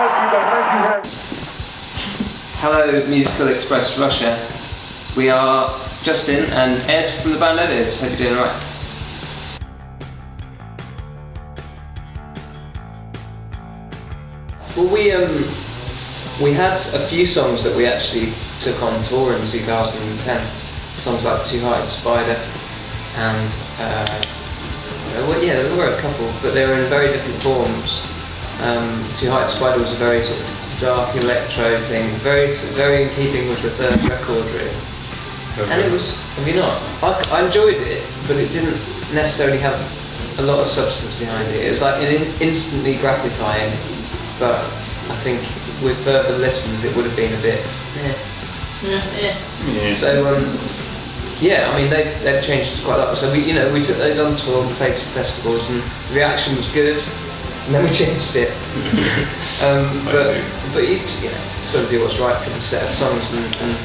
bless you, but thank you very much. Hello, Musical Express Russia. We are Justin and Ed from the band Editors. Hope you're doing alright. Well, we had a few songs that we actually took on tour in 2010. Songs like Too High to Spider and well, yeah, there were a couple, but they were in very different forms. Too High to Spider was a very sort of dark electro thing, very in keeping with the third record, really. Okay. And it was, have you not? I enjoyed it, but it didn't necessarily have a lot of substance behind it. It was like instantly gratifying, but I think with further listens it would have been a bit Yeah. So yeah, I mean they've changed quite a lot. So we took those on tour and played some festivals, and the reaction was good. And then we changed it. But it's got to do what's right for the set of songs, and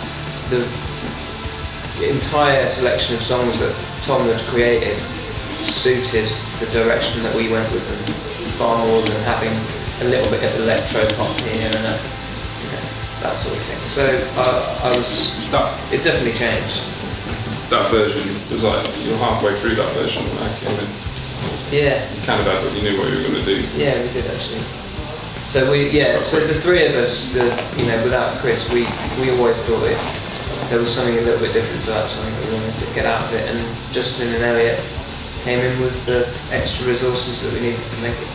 the entire selection of songs that Tom had created suited the direction that we went with them far more than having a little bit of electro pop here and that sort of thing. So it definitely changed. That version was like, you're halfway through that version when I came in. Yeah. You kind of had what you knew what you were going to do. Yeah, we did actually. So so the three of us, without Chris, we always thought there was something a little bit different to that, something that we wanted to get out of it, and Justin and Elliot came in with the extra resources that we needed to make it.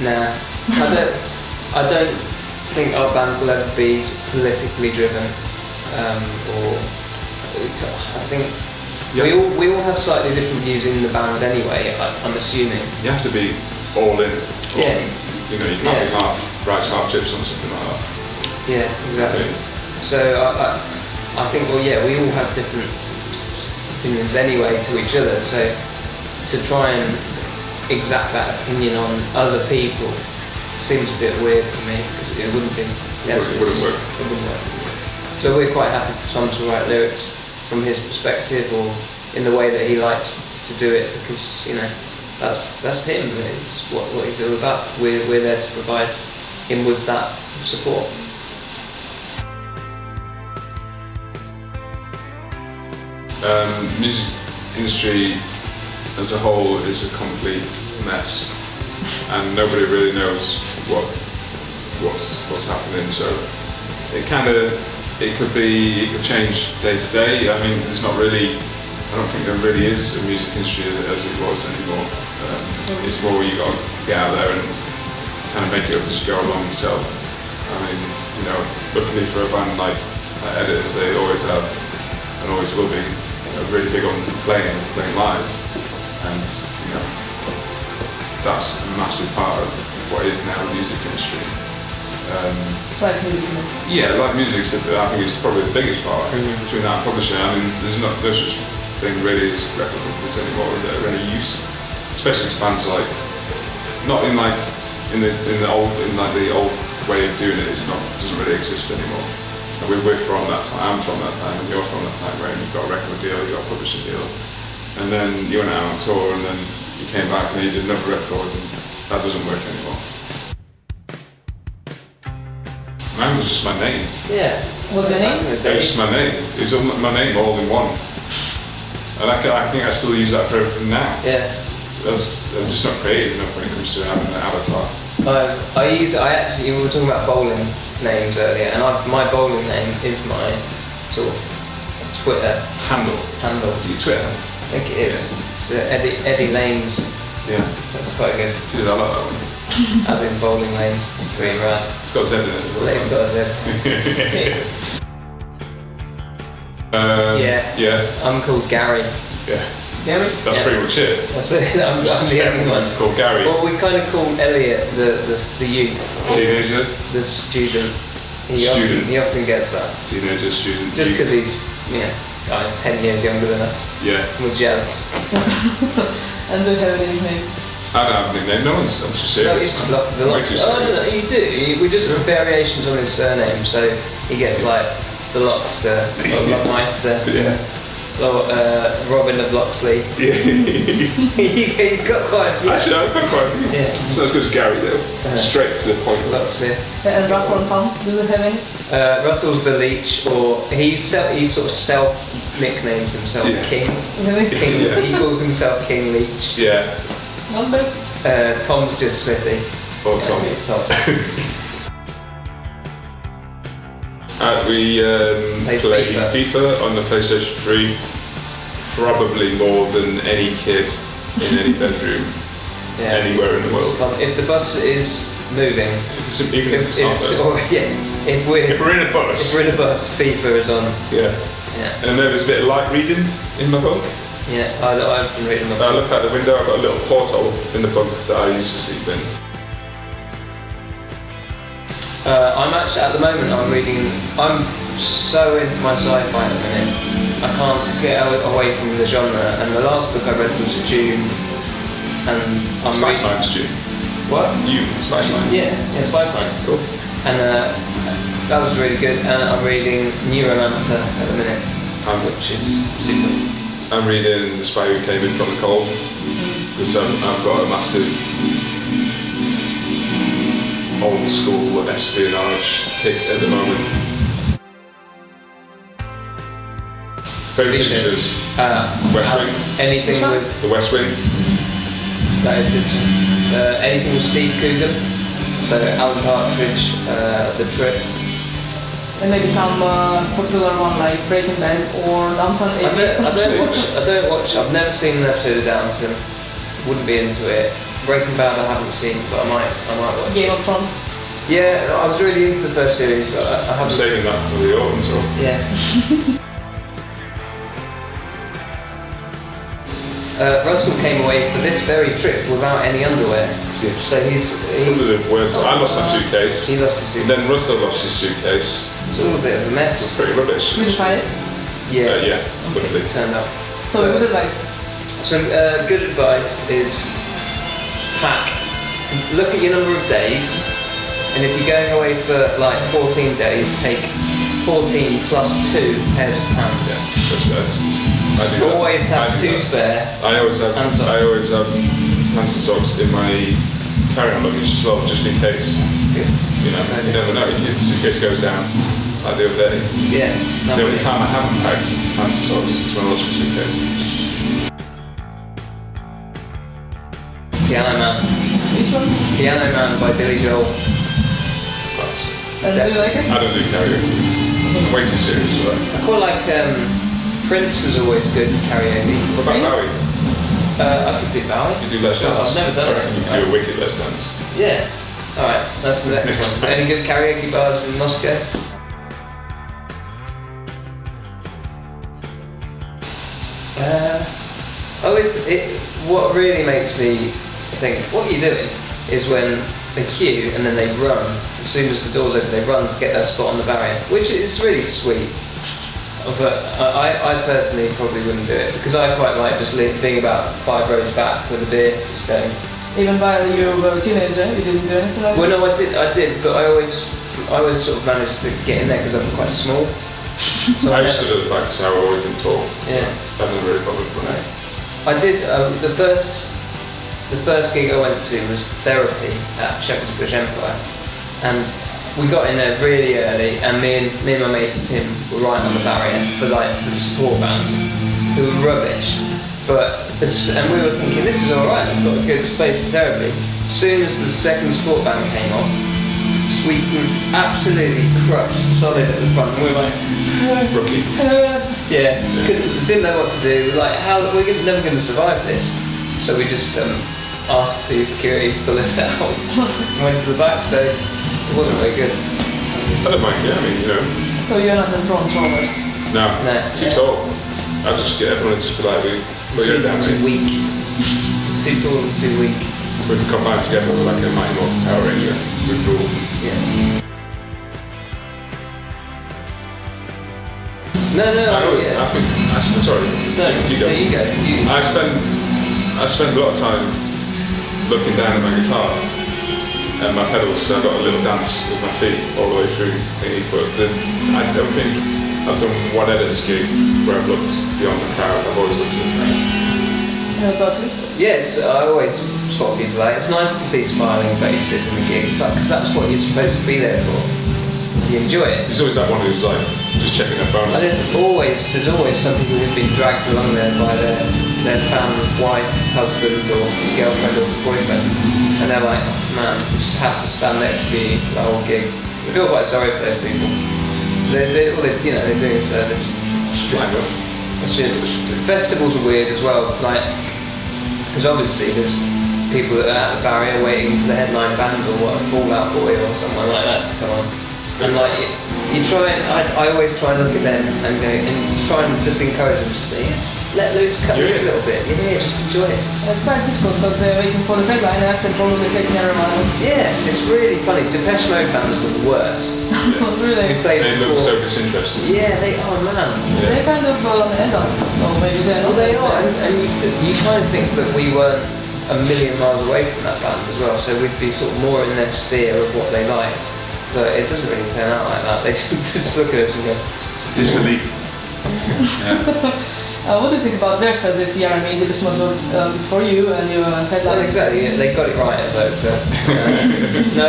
Nah. I don't think our band will ever be politically driven, or I think we all have slightly different views in the band anyway. I'm assuming you have to be all in. Yeah. You can't be half rice, half chips on something like that. Yeah, exactly. Yeah. So I think we all have different opinions anyway to each other. So to try and exact that opinion on other people seems a bit weird to me, because it wouldn't be. It wouldn't work. It wouldn't work. So we're quite happy for Tom to write lyrics from his perspective, or in the way that he likes to do it, because that's him. It's what he's all about. We're there to provide him with that support. Music industry as a whole is a complete mess, and nobody really knows what's happening. So it could change day to day. I mean, there's not really. I don't think there really is a music industry as it was anymore. It's more you got to get out there and kind of make it up as you go along yourself. I mean, luckily for a band like Editors, they always have and always will be really big on playing live, and that's a massive part of what is now the music industry. Live music. Yeah, live music. I think it's probably the biggest part between that and publishing. I mean, there's such thing really as record companies anymore that are any use, especially to bands like not in the old way of doing it. Doesn't really exist anymore. And we're from that time. I'm from that time, and you're from that time where you've got a record deal, you've got a publishing deal, and then you went out on tour, and then you came back and you did another record, and that doesn't work anymore. Mine was just my name. Yeah. What's your name? It was just my name. It was my name all in one. And I think I still use that for everything now. Yeah. I'm just not creative enough when it comes to having an avatar. We were talking about bowling names earlier, and my bowling name is my sort of Twitter handle. Is it your Twitter? I think it is. Yeah. So Eddie Lanes. Yeah. That's quite good. Dude, I like that one. As in bowling lanes. Really rad. It's got a Z in it. Well, it's got a Z. Yeah. I'm called Gary. Yeah. Gary? That's pretty much it. That's it. I'm the only one. Called Gary. Well, we kind of call Elliot the youth. Teenager? The student. He often gets that. Teenager, student. Just because he's 10 years younger than us. Yeah. We're jealous. And don't have any nickname. I don't have a nickname. No one's. I'm just serious. No, no, you do. We just variations on his surname, so he gets like the Lockster or Lockmeister. Yeah. Robin of Locksley. Yeah. He's got quite a few. Actually, I've got quite a few. Yeah. It's not as good as Gary though. Straight to the point. Locksmith. And Russell and Tom, do they have any? Russell's the leech, or he sort of self nicknames himself King. Really? King. Yeah. He calls himself King Leech. Yeah. Not bad. Tom's just Smithy. Or Tom. Tom. We play FIFA on the PlayStation 3 probably more than any kid in any bedroom anywhere in the world. If the bus is moving, Even if it's not though. if we're in a bus. If we're in a bus, FIFA is on. Yeah. And then there's a bit of light reading in my book. Yeah, I've been reading my I book. look out the window, I've got a little porthole in the bunk that I used to sleep in. I'm actually, at the moment, I'm so into my sci-fi at the minute. I can't get away from the genre, and the last book I read was Dune, and I'm Spice Mines, Dune. What? Dune, Spice Mines. Yeah, Spice Mines. Cool. And that was really good, and I'm reading Neuromancer at the minute, which is super. I'm reading The Spy Who Came In From the Cold, because I've got a massive old school espionage kick at the moment. Favourite TV shows? West Wing. Anything with The West Wing. that is good. Anything with Steve Coogan, so Alan Partridge, The Trip. And maybe some popular one like Breaking Bad or Downton I don't watch. I've never seen an episode of Downton. Wouldn't be into it. Breaking Bad I haven't seen, but I might watch. Game of Thrones. Yeah, I was really into the first series, but I I'm haven't. saving that for the autumn tour. Yeah. Russell came away for this very trip without any underwear. Yes. So he's Probably the worst. I lost my suitcase. he lost his suit. Then Russell lost his suitcase. It's all a bit of a It's mess. pretty rubbish. Did you find it? Yeah, Yeah, lovely. turned up. So good advice. So good advice is pack. Look at your number of days, and if you're going away for like 14 days, take 14 plus 2 pairs of pants. Yeah, that's I do that. Always have I do 2 that. spare. I always have And socks. pants and socks in my carry-on luggage as well, just in case. Good. You know, you never know. Your suitcase goes down, like the other day. Yeah. The only time I haven't packed pants and socks is when I lost my suitcase. Piano Man. Which one? Piano Man by Billy Joel. But And do you like it? I don't do karaoke. I'm way too serious for that. I quite like Prince is always good for karaoke. What about Bowie? I could do Bowie. You do Let's Dance? I've never done I reckon you it. could do a wicked Let's Dance. Yeah. Alright, that's the next one. Any good karaoke bars in Moscow? What really makes me think, what are you doing? Is when they queue and then they run. As soon as the doors open, they run to get their spot on the barrier, which is really sweet. But I personally probably wouldn't do it because I quite like just being about 5 rows back with a beer, just going. Even while you were a teenager, you didn't do anything like Well, that? no, I did, but I always sort of managed to get in there because I'm quite small. So I used to do the back because I've always been tall. Yeah. I've never really bothered with it. I did. The first gig I went to was Therapy at Shepherd's Bush Empire, and we got in there really early, and me and my mate Tim were right on the barrier for like the support bands, who were rubbish. And we were thinking, this is all right. We've got a good space for Therapy. As soon as the second support band came on, we were absolutely crushed, solid at the front, and we were like, Rookie. didn't know what to do. Like, how we're never going to survive this. So we just asked the security to pull us out. And went to the back, so it wasn't very good. I don't mind, yeah, I mean, you know. So you're not in front rollers? No, No. too tall. I'll just get everyone to just be like, we're down Too to weak. Too tall and too weak. we can combine together like a Mighty Morphin Power Ranger. We'd rule. Yeah. No, yeah. I think, sorry. No, you go. there you go. I spend a lot of time looking down at my guitar and my pedals because I've got a little dance with my feet all the way through thingy, but I don't think I've done one Eden's gig where I've looked beyond the crowd. I've always looked at the crowd. How about you? Yes, I always spot people like it's nice to see smiling faces in the gig. It's like, 'cause that's what you're supposed to be there for. You enjoy it. There's always that one who's like just checking their phone. And there's always some people who've been dragged along there by their fan, wife, husband, or girlfriend or boyfriend, and they're like, oh, man, we just have to stand next to you the whole gig. I feel quite sorry for those people. They're doing a service. Flag up. Festivals are weird as well, like, because obviously there's people that are at the barrier waiting for the headline band or what, a Fall Out Boy or someone like that to come on. And like, you try and, I always try and look at them and go, and try and just encourage them to say, yes, let loose, cut loose a little bit, just enjoy it. It's quite difficult because they're waiting for the headline and after probably facing everyone else. Yeah, it's really funny. Depeche Mode fans were the worst. Really? They look so disinterested. Yeah, they are, man. Yeah. They're kind of adults, so maybe they're Well, not. they are, and you kind of think that we weren't a million miles away from that band as well, so we'd be sort of more in their sphere of what they like. But it doesn't really turn out like that. They just look at us and go, Disbelief. Yeah. What do you think about Verta this year? I mean, Depeche Mode before you and your headline. well, exactly. Yeah, they got it right at Vota. No,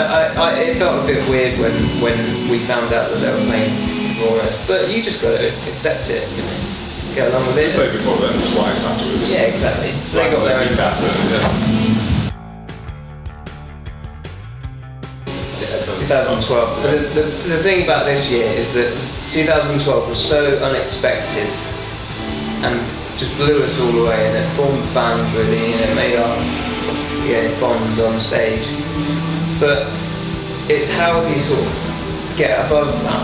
it felt a bit weird when we found out that they were playing for us. But you just got to accept it, get along with They it. played before then, twice afterwards. Yeah, exactly. So they got their own. cap. Yeah. 2012. The thing about this year is that 2012 was so unexpected and just blew us all away, and it formed bands really, made our bonds on stage. But it's how do you sort of get above that,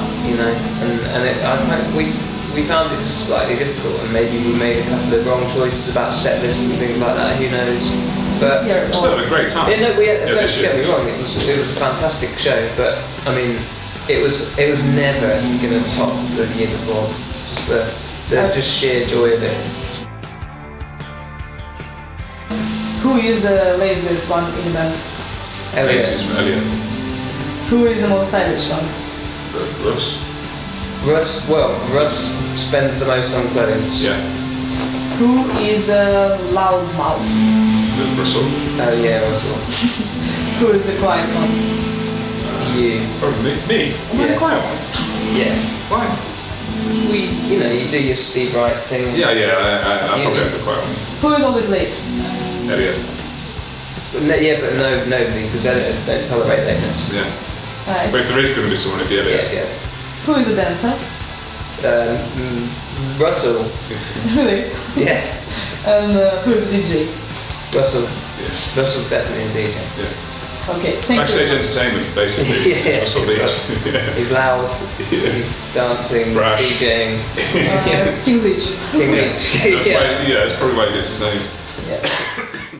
I think we found it just slightly difficult, and maybe we made a couple of wrong choices about set lists and things like that. Who knows? But Yeah, Still had a great time. don't this get year. me wrong. It was a fantastic show, but I mean, it was never going to top the year before. Just the just sheer joy of it. Who is the laziest one in the band? Elliot, Macy's from Elliot. Who is the most stylish one? Russ. Russ spends the most on clothes. Yeah. Who is the loud mouse? Russell. Oh yeah, Russell. Who is the quiet one? You. Probably me. I'm Yeah. the quiet one. Yeah. Why? You do your Steve Wright thing. Yeah, I probably am the quiet one. Who is always late? Elliot. But nobody, because editors don't tolerate lateness. Yeah. Nice. But if there is going to be someone, it'd be Elliot. Yeah. Who is the dancer? Russell. Really? Yeah. And who is the DJ? Russell. Yeah. Russell's definitely a DJ. Yeah. Okay, thank Backstage you. entertainment, basically. Yeah, is Russell Leeds. Yeah. He's loud. Yeah. He's dancing. Brash. He's DJing. King Leach. King Leach. That's why, it's probably why he gets his name. Yeah.